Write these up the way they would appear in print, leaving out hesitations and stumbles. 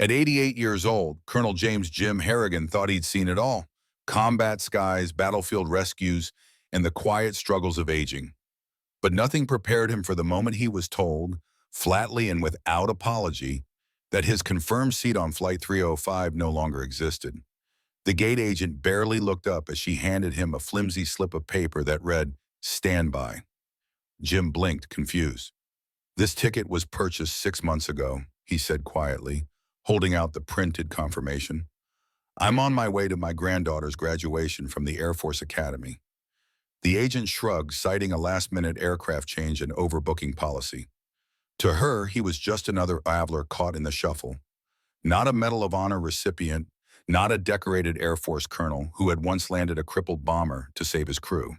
At 88 years old, Colonel James Jim Harrigan thought he'd seen it all: combat skies, battlefield rescues, and the quiet struggles of aging. But nothing prepared him for the moment he was told, flatly and without apology, that his confirmed seat on Flight 305 no longer existed. The gate agent barely looked up as she handed him a flimsy slip of paper that read, "Stand by." Jim blinked, confused. "This ticket was purchased 6 months ago," he said quietly, holding out the printed confirmation. "I'm on my way to my granddaughter's graduation from the Air Force Academy." The agent shrugged, citing a last-minute aircraft change and overbooking policy. To her, he was just another traveler caught in the shuffle. Not a Medal of Honor recipient, not a decorated Air Force colonel who had once landed a crippled bomber to save his crew.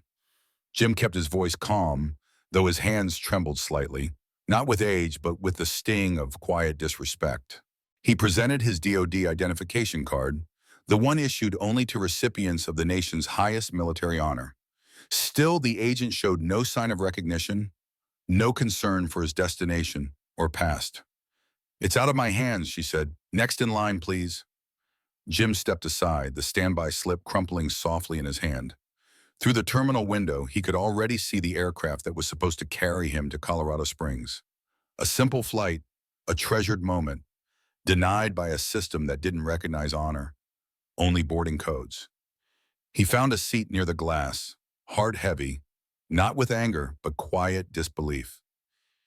Jim kept his voice calm, though his hands trembled slightly, not with age, but with the sting of quiet disrespect. He presented his DoD identification card, the one issued only to recipients of the nation's highest military honor. Still, the agent showed no sign of recognition, no concern for his destination or past. "It's out of my hands," she said. "Next in line, please." Jim stepped aside, the standby slip crumpling softly in his hand. Through the terminal window, he could already see the aircraft that was supposed to carry him to Colorado Springs. A simple flight, a treasured moment, denied by a system that didn't recognize honor, only boarding codes. He found a seat near the glass, heart heavy, not with anger, but quiet disbelief.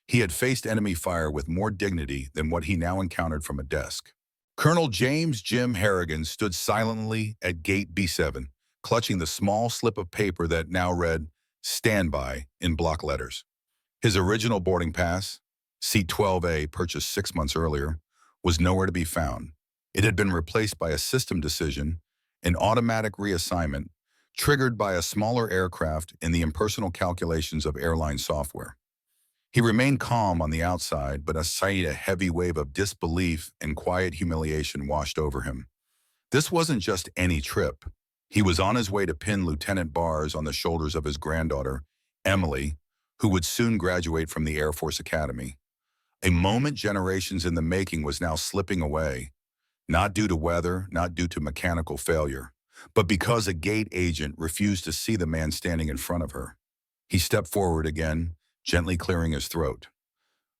He had faced enemy fire with more dignity than what he now encountered from a desk. Colonel James Jim Harrigan stood silently at gate B7, clutching the small slip of paper that now read, "Standby," in block letters. His original boarding pass, seat 12A, purchased 6 months earlier, was nowhere to be found. It had been replaced by a system decision, an automatic reassignment, triggered by a smaller aircraft in the impersonal calculations of airline software. He remained calm on the outside, but a heavy wave of disbelief and quiet humiliation washed over him. This wasn't just any trip. He was on his way to pin lieutenant bars on the shoulders of his granddaughter, Emily, who would soon graduate from the Air Force Academy. A moment generations in the making was now slipping away, not due to weather, not due to mechanical failure, but because a gate agent refused to see the man standing in front of her. He stepped forward again, gently clearing his throat.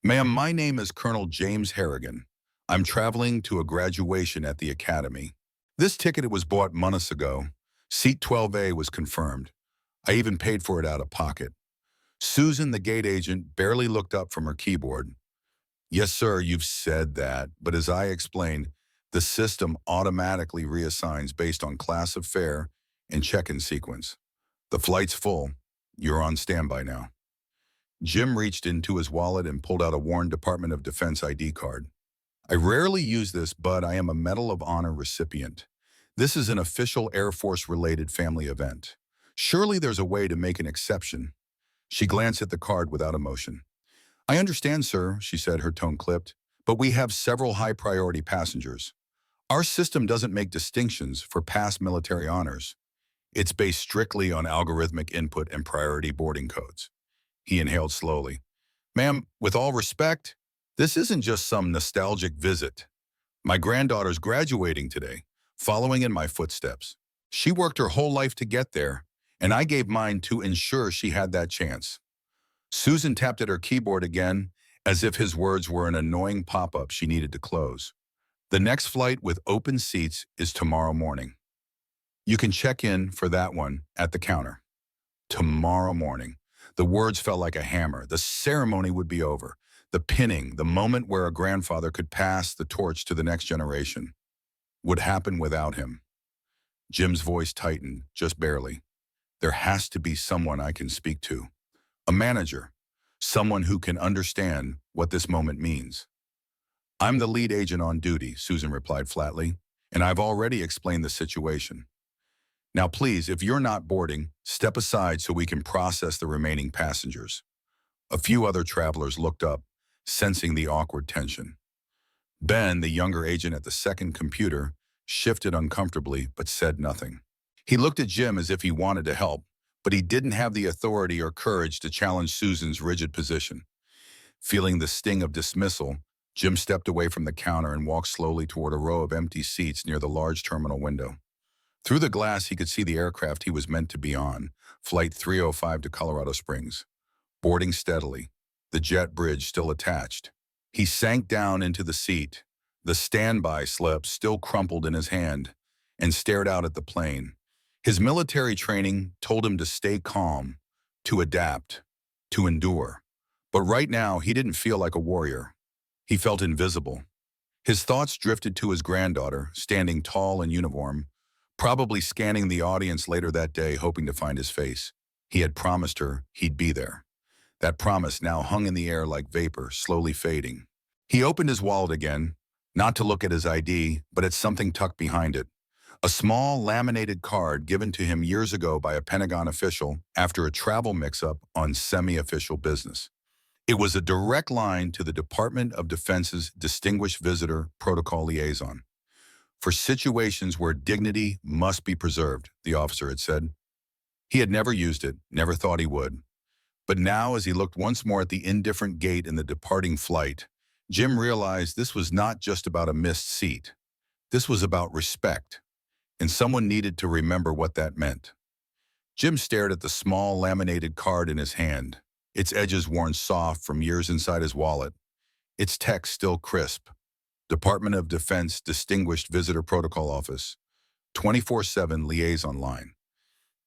"Ma'am, my name is Colonel James Harrigan. I'm traveling to a graduation at the Academy. This ticket was bought months ago. Seat 12A was confirmed. I even paid for it out of pocket." Susan, the gate agent, barely looked up from her keyboard. "Yes, sir, you've said that, but as I explained, the system automatically reassigns based on class of fare and check-in sequence. The flight's full. You're on standby now." Jim reached into his wallet and pulled out a worn Department of Defense ID card. "I rarely use this, but I am a Medal of Honor recipient. This is an official Air Force-related family event. Surely there's a way to make an exception." She glanced at the card without emotion. "I understand, sir," she said, her tone clipped, "but we have several high-priority passengers. Our system doesn't make distinctions for past military honors. It's based strictly on algorithmic input and priority boarding codes." He inhaled slowly. "Ma'am, with all respect, this isn't just some nostalgic visit. My granddaughter's graduating today, following in my footsteps. She worked her whole life to get there, and I gave mine to ensure she had that chance." Susan tapped at her keyboard again, as if his words were an annoying pop-up she needed to close. "The next flight with open seats is tomorrow morning. You can check in for that one at the counter." Tomorrow morning. The words fell like a hammer. The ceremony would be over. The pinning, the moment where a grandfather could pass the torch to the next generation, would happen without him. Jim's voice tightened, just barely. "There has to be someone I can speak to. A manager. Someone who can understand what this moment means." "I'm the lead agent on duty," Susan replied flatly, "and I've already explained the situation. Now please, if you're not boarding, step aside so we can process the remaining passengers." A few other travelers looked up, sensing the awkward tension. Ben, the younger agent at the second computer, shifted uncomfortably but said nothing. He looked at Jim as if he wanted to help, but he didn't have the authority or courage to challenge Susan's rigid position. Feeling the sting of dismissal, Jim stepped away from the counter and walked slowly toward a row of empty seats near the large terminal window. Through the glass, he could see the aircraft he was meant to be on, Flight 305 to Colorado Springs, boarding steadily, the jet bridge still attached. He sank down into the seat, the standby slip still crumpled in his hand, and stared out at the plane. His military training told him to stay calm, to adapt, to endure. But right now, he didn't feel like a warrior. He felt invisible. His thoughts drifted to his granddaughter, standing tall in uniform, probably scanning the audience later that day, hoping to find his face. He had promised her he'd be there. That promise now hung in the air like vapor, slowly fading. He opened his wallet again, not to look at his ID, but at something tucked behind it. A small, laminated card given to him years ago by a Pentagon official after a travel mix-up on semi-official business. It was a direct line to the Department of Defense's Distinguished Visitor Protocol Liaison. For situations where dignity must be preserved, the officer had said. He had never used it, never thought he would. But now, as he looked once more at the indifferent gate in the departing flight, Jim realized this was not just about a missed seat. This was about respect, and someone needed to remember what that meant. Jim stared at the small laminated card in his hand, its edges worn soft from years inside his wallet, its text still crisp. Department of Defense Distinguished Visitor Protocol Office, 24/7 liaison line.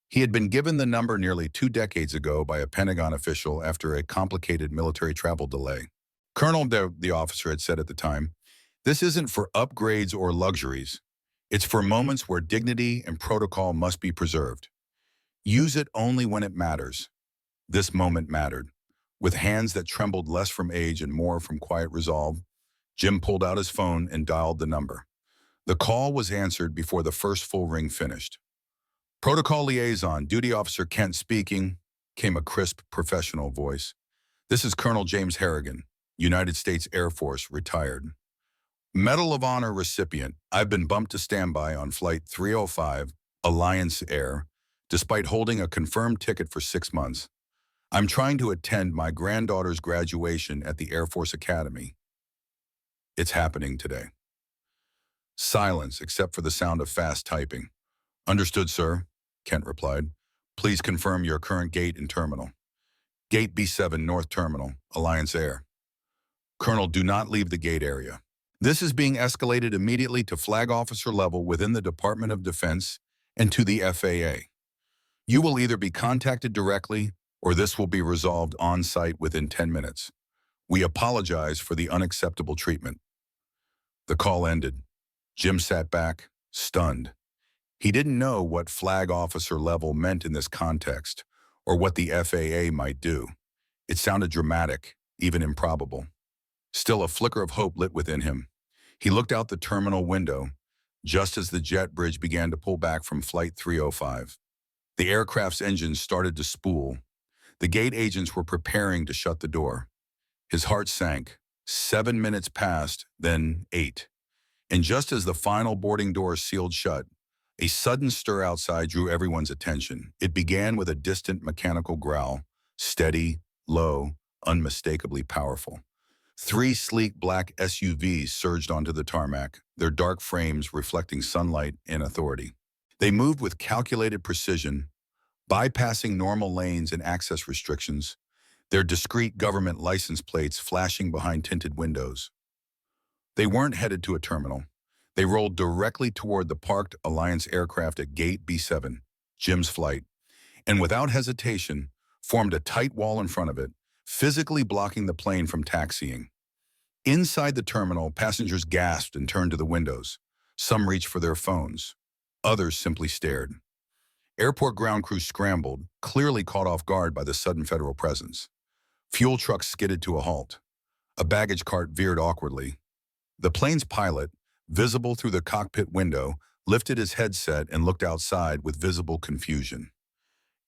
He had been given the number nearly 2 decades ago by a Pentagon official after a complicated military travel delay. Colonel, the officer had said at the time, this isn't for upgrades or luxuries. It's for moments where dignity and protocol must be preserved. Use it only when it matters. This moment mattered. With hands that trembled less from age and more from quiet resolve, Jim pulled out his phone and dialed the number. The call was answered before the first full ring finished. Protocol Liaison, Duty Officer Kent speaking, came a crisp, professional voice. This is Colonel James Harrigan, United States Air Force, retired. Medal of Honor recipient, I've been bumped to standby on Flight 305, Alliance Air, despite holding a confirmed ticket for 6 months. I'm trying to attend my granddaughter's graduation at the Air Force Academy. It's happening today. Silence, except for the sound of fast typing. Understood, sir, Kent replied. Please confirm your current gate and terminal. Gate B7 North Terminal, Alliance Air. Colonel, do not leave the gate area. This is being escalated immediately to flag officer level within the Department of Defense and to the FAA. You will either be contacted directly or this will be resolved on-site within 10 minutes. We apologize for the unacceptable treatment. The call ended. Jim sat back, stunned. He didn't know what flag officer level meant in this context, or what the FAA might do. It sounded dramatic, even improbable. Still, a flicker of hope lit within him. He looked out the terminal window, just as the jet bridge began to pull back from Flight 305. The aircraft's engines started to spool. The gate agents were preparing to shut the door. His heart sank. 7 minutes passed, then 8. And just as the final boarding doors sealed shut, a sudden stir outside drew everyone's attention. It began with a distant mechanical growl, steady, low, unmistakably powerful. 3 sleek black SUVs surged onto the tarmac, their dark frames reflecting sunlight and authority. They moved with calculated precision, bypassing normal lanes and access restrictions, their discreet government license plates flashing behind tinted windows. They weren't headed to a terminal. They rolled directly toward the parked Alliance aircraft at Gate B7, Jim's flight, and without hesitation, formed a tight wall in front of it, physically blocking the plane from taxiing. Inside the terminal, passengers gasped and turned to the windows. Some reached for their phones. Others simply stared. Airport ground crews scrambled, clearly caught off guard by the sudden federal presence. Fuel trucks skidded to a halt. A baggage cart veered awkwardly. The plane's pilot, visible through the cockpit window, lifted his headset and looked outside with visible confusion.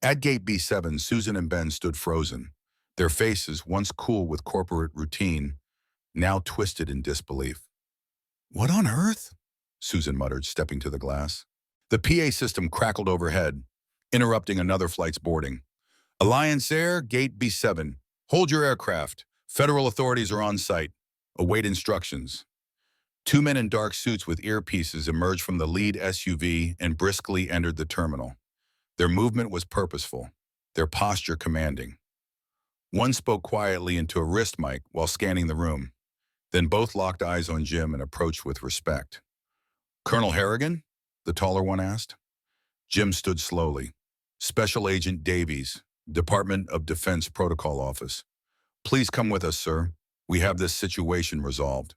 At Gate B7, Susan and Ben stood frozen, their faces, once cool with corporate routine, now twisted in disbelief. "What on earth?" Susan muttered, stepping to the glass. The PA system crackled overhead, interrupting another flight's boarding. "Alliance Air, Gate B7. Hold your aircraft. Federal authorities are on site." Await instructions. Two men in dark suits with earpieces emerged from the lead SUV and briskly entered the terminal. Their movement was purposeful, their posture commanding. One spoke quietly into a wrist mic while scanning the room. Then both locked eyes on Jim and approached with respect. "Colonel Harrigan?" the taller one asked. Jim stood slowly. "Special Agent Davies, Department of Defense Protocol Office. Please come with us, sir. We have this situation resolved."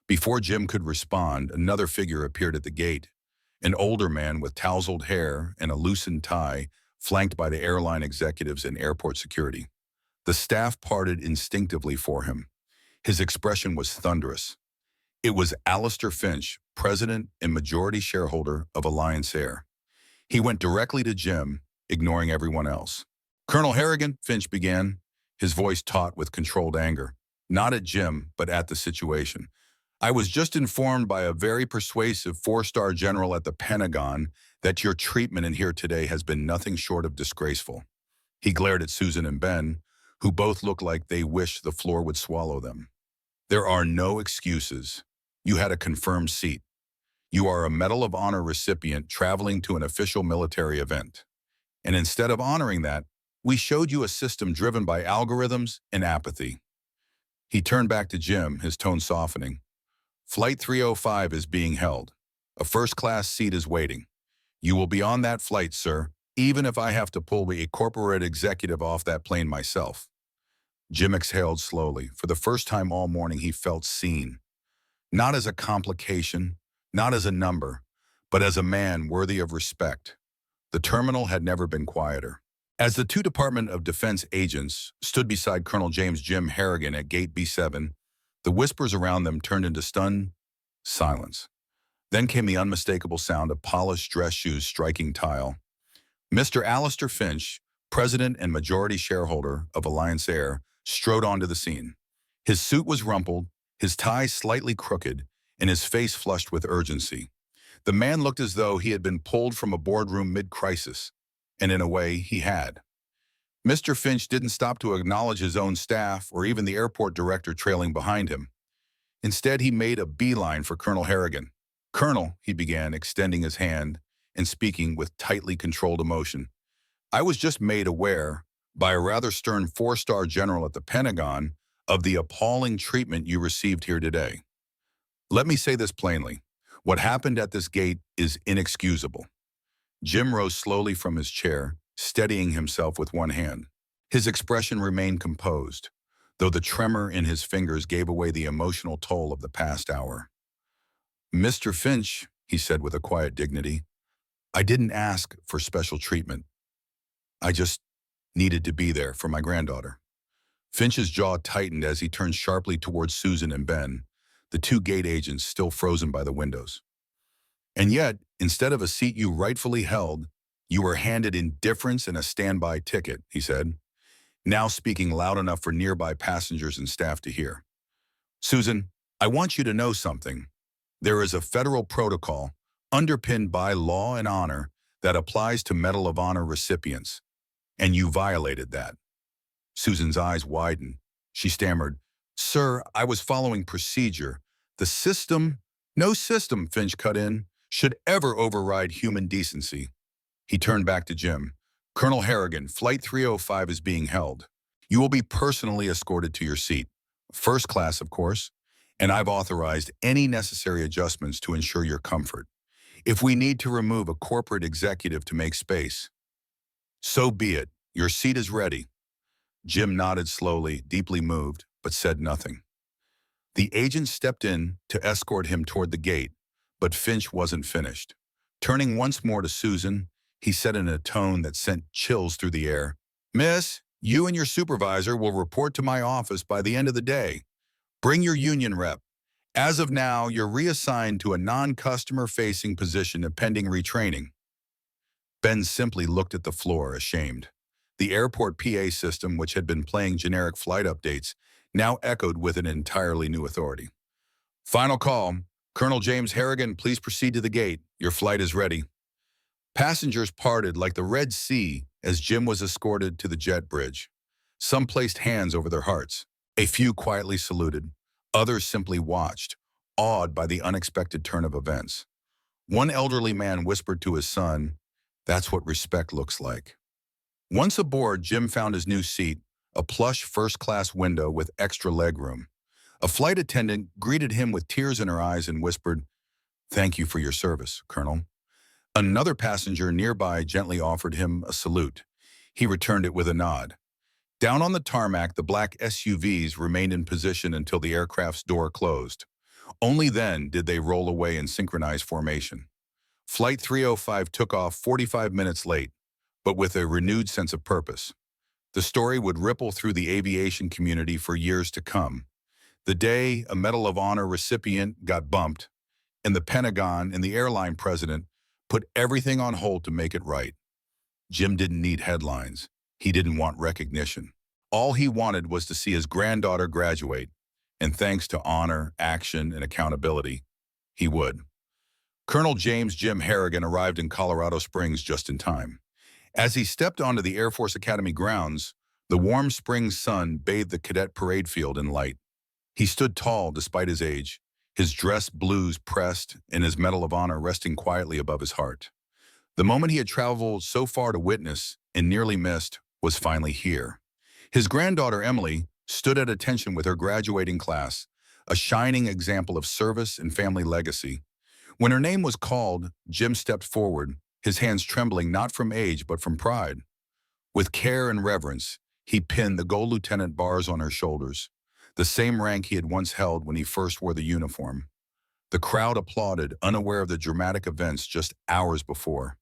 Before Jim could respond, another figure appeared at the gate. An older man with tousled hair and a loosened tie, flanked by the airline executives and airport security. The staff parted instinctively for him. His expression was thunderous. It was Alistair Finch, president and majority shareholder of Alliance Air. He went directly to Jim, ignoring everyone else. "Colonel Harrigan," Finch began, his voice taut with controlled anger. Not at Jim, but at the situation. "I was just informed by a very persuasive four-star general at the Pentagon that your treatment in here today has been nothing short of disgraceful." He glared at Susan and Ben, who both looked like they wished the floor would swallow them. "There are no excuses. You had a confirmed seat. You are a Medal of Honor recipient traveling to an official military event. And instead of honoring that, we showed you a system driven by algorithms and apathy." He turned back to Jim, his tone softening. "Flight 305 is being held. A first-class seat is waiting. You will be on that flight, sir, even if I have to pull a corporate executive off that plane myself." Jim exhaled slowly. For the first time all morning, he felt seen. Not as a complication, not as a number, but as a man worthy of respect. The terminal had never been quieter. As the two Department of Defense agents stood beside Colonel James Jim Harrigan at Gate B7, the whispers around them turned into stunned silence. Then came the unmistakable sound of polished dress shoes striking tile. Mr. Alistair Finch, president and majority shareholder of Alliance Air, strode onto the scene. His suit was rumpled, his tie slightly crooked, and his face flushed with urgency. The man looked as though he had been pulled from a boardroom mid-crisis, and in a way, he had. Mr. Finch didn't stop to acknowledge his own staff or even the airport director trailing behind him. Instead, he made a beeline for Colonel Harrigan. "Colonel," he began, extending his hand and speaking with tightly controlled emotion, "I was just made aware, by a rather stern four-star general at the Pentagon, of the appalling treatment you received here today. Let me say this plainly. What happened at this gate is inexcusable." Jim rose slowly from his chair, steadying himself with one hand. His expression remained composed, though the tremor in his fingers gave away the emotional toll of the past hour. "Mr. Finch," he said with a quiet dignity, "I didn't ask for special treatment. I just needed to be there for my granddaughter." Finch's jaw tightened as he turned sharply towards Susan and Ben, the two gate agents still frozen by the windows. "And yet, instead of a seat you rightfully held, you were handed indifference and a standby ticket," he said, now speaking loud enough for nearby passengers and staff to hear. "Susan, I want you to know something. There is a federal protocol, underpinned by law and honor, that applies to Medal of Honor recipients, and you violated that." Susan's eyes widened. She stammered, "Sir, I was following procedure. The system—" "No system," Finch cut in, "should ever override human decency." He turned back to Jim. "Colonel Harrigan, Flight 305 is being held. You will be personally escorted to your seat. First class, of course, and I've authorized any necessary adjustments to ensure your comfort. If we need to remove a corporate executive to make space, so be it. Your seat is ready." Jim nodded slowly, deeply moved, but said nothing. The agent stepped in to escort him toward the gate, but Finch wasn't finished. Turning once more to Susan, he said in a tone that sent chills through the air, "Miss, you and your supervisor will report to my office by the end of the day. Bring your union rep. As of now, you're reassigned to a non-customer-facing position pending retraining." Ben simply looked at the floor, ashamed. The airport PA system, which had been playing generic flight updates, now echoed with an entirely new authority. "Final call. Colonel James Harrigan, please proceed to the gate. Your flight is ready." Passengers parted like the Red Sea as Jim was escorted to the jet bridge. Some placed hands over their hearts. A few quietly saluted. Others simply watched, awed by the unexpected turn of events. One elderly man whispered to his son, "That's what respect looks like." Once aboard, Jim found his new seat, a plush first-class window with extra legroom. A flight attendant greeted him with tears in her eyes and whispered, "Thank you for your service, Colonel." Another passenger nearby gently offered him a salute. He returned it with a nod. Down on the tarmac, the black SUVs remained in position until the aircraft's door closed. Only then did they roll away in synchronized formation. Flight 305 took off 45 minutes late, but with a renewed sense of purpose. The story would ripple through the aviation community for years to come. The day a Medal of Honor recipient got bumped, and the Pentagon and the airline president put everything on hold to make it right. Jim didn't need headlines. He didn't want recognition. All he wanted was to see his granddaughter graduate, and thanks to honor, action, and accountability, he would. Colonel James Jim Harrigan arrived in Colorado Springs just in time. As he stepped onto the Air Force Academy grounds, the warm spring sun bathed the cadet parade field in light. He stood tall despite his age, his dress blues pressed and his Medal of Honor resting quietly above his heart. The moment he had traveled so far to witness and nearly missed was finally here. His granddaughter, Emily, stood at attention with her graduating class, a shining example of service and family legacy. When her name was called, Jim stepped forward, his hands trembling not from age but from pride. With care and reverence, he pinned the gold lieutenant bars on her shoulders, the same rank he had once held when he first wore the uniform. The crowd applauded, unaware of the dramatic events just hours before.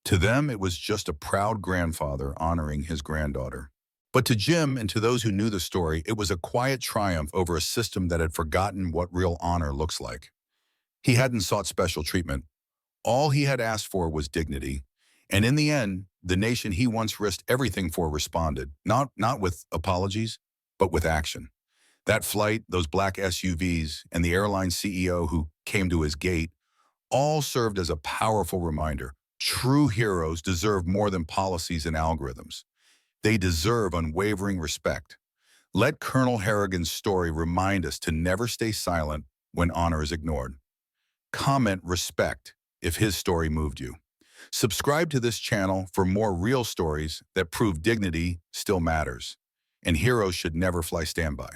To them, it was just a proud grandfather honoring his granddaughter. But to Jim and to those who knew the story, it was a quiet triumph over a system that had forgotten what real honor looks like. He hadn't sought special treatment. All he had asked for was dignity. And in the end, the nation he once risked everything for responded, not with apologies, but with action. That flight, those black SUVs, and the airline CEO who came to his gate all served as a powerful reminder. True heroes deserve more than policies and algorithms. They deserve unwavering respect. Let Colonel Harrigan's story remind us to never stay silent when honor is ignored. Comment respect if his story moved you. Subscribe to this channel for more real stories that prove dignity still matters, and heroes should never fly standby.